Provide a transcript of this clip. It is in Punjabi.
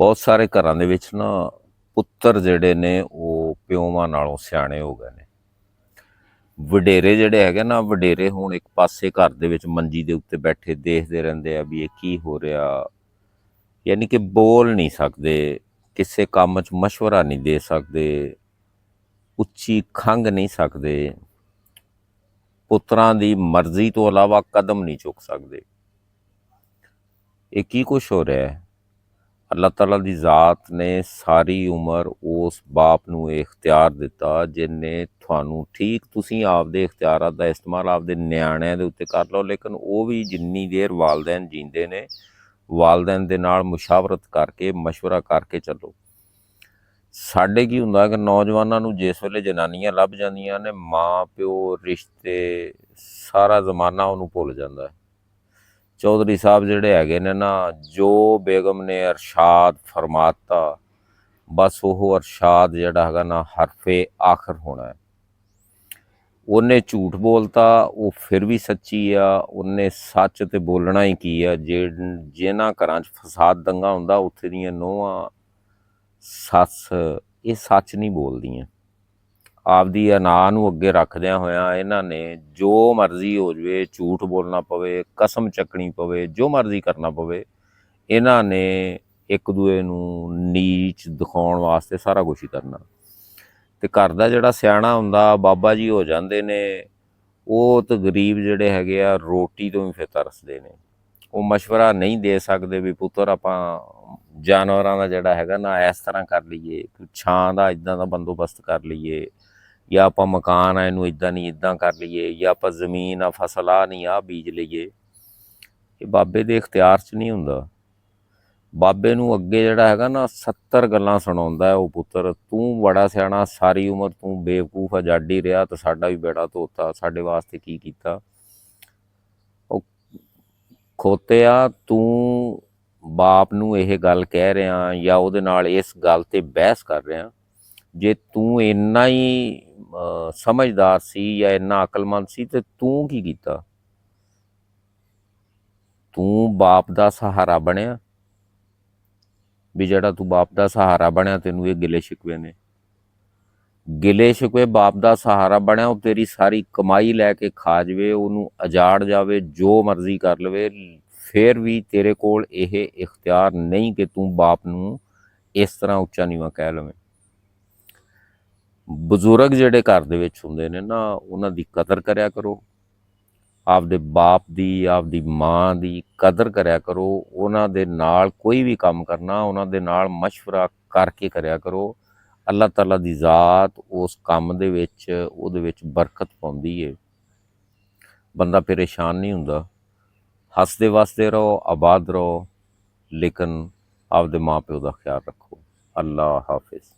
ਬਹੁਤ ਸਾਰੇ ਘਰਾਂ ਦੇ ਵਿੱਚ ਨਾ ਪੁੱਤਰ ਜਿਹੜੇ ਨੇ ਉਹ ਪਿਓਾਂ ਨਾਲੋਂ ਸਿਆਣੇ ਹੋ ਗਏ ਨੇ। ਵਡੇਰੇ ਜਿਹੜੇ ਹੈਗੇ ਨਾ, ਵਡੇਰੇ ਹੁਣ ਇੱਕ ਪਾਸੇ ਘਰ ਦੇ ਵਿੱਚ ਮੰਜੀ ਦੇ ਉੱਤੇ ਬੈਠੇ ਦੇਖਦੇ ਰਹਿੰਦੇ ਆ ਵੀ ਇਹ ਕੀ ਹੋ ਰਿਹਾ, ਯਾਨੀ ਕਿ ਬੋਲ ਨਹੀਂ ਸਕਦੇ, ਕਿਸੇ ਕੰਮ 'ਚ ਮਸ਼ਵਰਾ ਨਹੀਂ ਦੇ ਸਕਦੇ, ਉੱਚੀ ਖੰਘ ਨਹੀਂ ਸਕਦੇ, ਪੁੱਤਰਾਂ ਦੀ ਮਰਜ਼ੀ ਤੋਂ ਇਲਾਵਾ ਕਦਮ ਨਹੀਂ ਚੁੱਕ ਸਕਦੇ। ਇਹ ਕੀ ਕੁਛ ਹੋ ਰਿਹਾ ਹੈ? ਅੱਲਾਹ ਤਾਲਾ ਦੀ ਜ਼ਾਤ ਨੇ ਸਾਰੀ ਉਮਰ ਉਸ ਬਾਪ ਨੂੰ ਇਹ ਇਖਤਿਆਰ ਦਿੱਤਾ ਜਿਹਨੇ ਤੁਹਾਨੂੰ, ਠੀਕ ਤੁਸੀਂ ਆਪਦੇ ਇਖਤਿਆਰਾਂ ਦਾ ਇਸਤੇਮਾਲ ਆਪਦੇ ਨਿਆਣਿਆਂ ਦੇ ਉੱਤੇ ਕਰ ਲਓ, ਲੇਕਿਨ ਉਹ ਵੀ ਜਿੰਨੀ ਦੇਰ ਵਾਲਦੈਨ ਜੀਂਦੇ ਨੇ ਵਾਲਦੈਨ ਦੇ ਨਾਲ ਮੁਸ਼ਾਵਰਤ ਕਰਕੇ ਮਸ਼ਵਰਾ ਕਰਕੇ ਚੱਲੋ। ਸਾਡੇ ਕੀ ਹੁੰਦਾ ਕਿ ਨੌਜਵਾਨਾਂ ਨੂੰ ਜਿਸ ਵੇਲੇ ਜਨਾਨੀਆਂ ਲੱਭ ਜਾਂਦੀਆਂ ਨੇ, ਮਾਂ ਪਿਓ ਰਿਸ਼ਤੇ ਸਾਰਾ ਜ਼ਮਾਨਾ ਉਹਨੂੰ ਭੁੱਲ ਜਾਂਦਾ ਹੈ। ਚੌਧਰੀ ਸਾਹਿਬ ਜਿਹੜੇ ਹੈਗੇ ਨੇ ਨਾ, ਜੋ ਬੇਗਮ ਨੇ ਅਰਸ਼ਾਦ ਫਰਮਾਤਾ ਬਸ ਉਹ ਅਰਸ਼ਾਦ ਜਿਹੜਾ ਹੈਗਾ ਨਾ ਹਰਫੇ ਆਖਰ ਹੋਣਾ ਹੈ। ਉਹਨੇ ਝੂਠ ਬੋਲਤਾ ਉਹ ਫਿਰ ਵੀ ਸੱਚੀ ਆ, ਉਹਨੇ ਸੱਚ ਤੇ ਬੋਲਣਾ ਹੀ ਕੀ ਆ। ਜਿਨ੍ਹਾਂ ਘਰਾਂ 'ਚ ਫਸਾਦ ਦੰਗਾ ਹੁੰਦਾ ਉੱਥੇ ਦੀਆਂ ਨੂੰਹਾਂ ਸੱਸ ਇਹ ਸੱਚ ਨਹੀਂ ਬੋਲਦੀਆਂ। ਆਪਦੀ ਅਨਾ ਨੂੰ ਅੱਗੇ ਰੱਖਦਿਆਂ ਹੋਇਆਂ ਇਹਨਾਂ ਨੇ ਜੋ ਮਰਜ਼ੀ ਹੋ ਜਾਵੇ, ਝੂਠ ਬੋਲਣਾ ਪਵੇ, ਕਸਮ ਚੱਕਣੀ ਪਵੇ, ਜੋ ਮਰਜ਼ੀ ਕਰਨਾ ਪਵੇ, ਇਹਨਾਂ ਨੇ ਇੱਕ ਦੂਏ ਨੂੰ ਨੀਚ ਦਿਖਾਉਣ ਵਾਸਤੇ ਸਾਰਾ ਕੁਛ ਹੀ ਕਰਨਾ। ਅਤੇ ਘਰ ਦਾ ਜਿਹੜਾ ਸਿਆਣਾ ਹੁੰਦਾ ਬਾਬਾ ਜੀ ਹੋ ਜਾਂਦੇ ਨੇ, ਉਹ ਤਾਂ ਗਰੀਬ ਜਿਹੜੇ ਹੈਗੇ ਆ ਰੋਟੀ ਤੋਂ ਵੀ ਫਿਰ ਤਰਸਦੇ ਨੇ। ਉਹ ਮਸ਼ਵਰਾ ਨਹੀਂ ਦੇ ਸਕਦੇ ਵੀ ਪੁੱਤਰ ਆਪਾਂ ਜਾਨਵਰਾਂ ਦਾ ਜਿਹੜਾ ਹੈਗਾ ਨਾ ਇਸ ਤਰ੍ਹਾਂ ਕਰ ਲਈਏ, ਛਾਂ ਦਾ ਇੱਦਾਂ ਦਾ ਬੰਦੋਬਸਤ ਕਰ ਲਈਏ, ਜਾਂ ਆਪਾਂ ਮਕਾਨ ਆ ਇਹਨੂੰ ਇੱਦਾਂ ਨਹੀਂ ਇੱਦਾਂ ਕਰ ਲਈਏ, ਜਾਂ ਆਪਾਂ ਜ਼ਮੀਨ ਆ ਫਸਲ ਆ ਨਹੀਂ ਆਹ ਬੀਜ ਲਈਏ। ਇਹ ਬਾਬੇ ਦੇ ਇਖਤਿਆਰ 'ਚ ਨਹੀਂ ਹੁੰਦਾ। ਬਾਬੇ ਨੂੰ ਅੱਗੇ ਜਿਹੜਾ ਹੈਗਾ ਨਾ 70 ਗੱਲਾਂ ਸੁਣਾਉਂਦਾ ਉਹ ਪੁੱਤਰ, ਤੂੰ ਬੜਾ ਸਿਆਣਾ, ਸਾਰੀ ਉਮਰ ਤੂੰ ਬੇਵਕੂਫ ਆਜ਼ਾਦੀ ਰਿਹਾ ਤਾਂ ਸਾਡਾ ਵੀ ਬੇੜਾ ਧੋਤਾ, ਸਾਡੇ ਵਾਸਤੇ ਕੀ ਕੀਤਾ। ਉਹ ਖੋਤਿਆ ਤੂੰ ਬਾਪ ਨੂੰ ਇਹ ਗੱਲ ਕਹਿ ਰਿਹਾ ਜਾਂ ਉਹਦੇ ਨਾਲ ਇਸ ਗੱਲ 'ਤੇ ਬਹਿਸ ਕਰ ਰਿਹਾ, ਜੇ ਤੂੰ ਇੰਨਾ ਹੀ ਸਮਝਦਾਰ ਸੀ ਜਾਂ ਇੰਨਾ ਅਕਲਮੰਦ ਸੀ ਤੇ ਤੂੰ ਕੀ ਕੀਤਾ? ਤੂੰ ਬਾਪ ਦਾ ਸਹਾਰਾ ਬਣਿਆ ਵੀ ਜਿਹੜਾ ਤੂੰ ਬਾਪ ਦਾ ਸਹਾਰਾ ਬਣਿਆ ਤੈਨੂੰ ਇਹ ਗਿਲੇ ਸ਼ਿਕਵੇ ਨੇ। ਗਿਲੇ ਸ਼ਿਕਵੇ ਬਾਪ ਦਾ ਸਹਾਰਾ ਬਣਿਆ, ਉਹ ਤੇਰੀ ਸਾਰੀ ਕਮਾਈ ਲੈ ਕੇ ਖਾ ਜਾਵੇ, ਉਹਨੂੰ ਉਜਾੜ ਜਾਵੇ, ਜੋ ਮਰਜ਼ੀ ਕਰ ਲਵੇ, ਫਿਰ ਵੀ ਤੇਰੇ ਕੋਲ ਇਹ ਇਖਤਿਆਰ ਨਹੀਂ ਕਿ ਤੂੰ ਬਾਪ ਨੂੰ ਇਸ ਤਰ੍ਹਾਂ ਉੱਚਾ ਨੀਵਾਂ ਕਹਿ ਲਵੇਂ। ਬਜ਼ੁਰਗ ਜਿਹੜੇ ਘਰ ਦੇ ਵਿੱਚ ਹੁੰਦੇ ਨੇ ਨਾ, ਉਹਨਾਂ ਦੀ ਕਦਰ ਕਰਿਆ ਕਰੋ, ਆਪਦੇ ਬਾਪ ਦੀ ਆਪਦੀ ਮਾਂ ਦੀ ਕਦਰ ਕਰਿਆ ਕਰੋ। ਉਹਨਾਂ ਦੇ ਨਾਲ ਕੋਈ ਵੀ ਕੰਮ ਕਰਨਾ ਉਹਨਾਂ ਦੇ ਨਾਲ ਮਸ਼ਵਰਾ ਕਰਕੇ ਕਰਿਆ ਕਰੋ। ਅੱਲਾਹ ਤਾਲਾ ਦੀ ਜ਼ਾਤ ਉਸ ਕੰਮ ਦੇ ਵਿੱਚ ਉਹਦੇ ਵਿੱਚ ਬਰਕਤ ਪਾਉਂਦੀ ਹੈ, ਬੰਦਾ ਪਰੇਸ਼ਾਨ ਨਹੀਂ ਹੁੰਦਾ। ਹੱਸਦੇ ਵਸਦੇ ਰਹੋ, ਆਬਾਦ ਰਹੋ, ਲੇਕਿਨ ਆਪਦੇ ਮਾਂ ਪਿਓ ਦਾ ਖਿਆਲ ਰੱਖੋ। ਅੱਲਾਹ ਹਾਫਿਜ਼।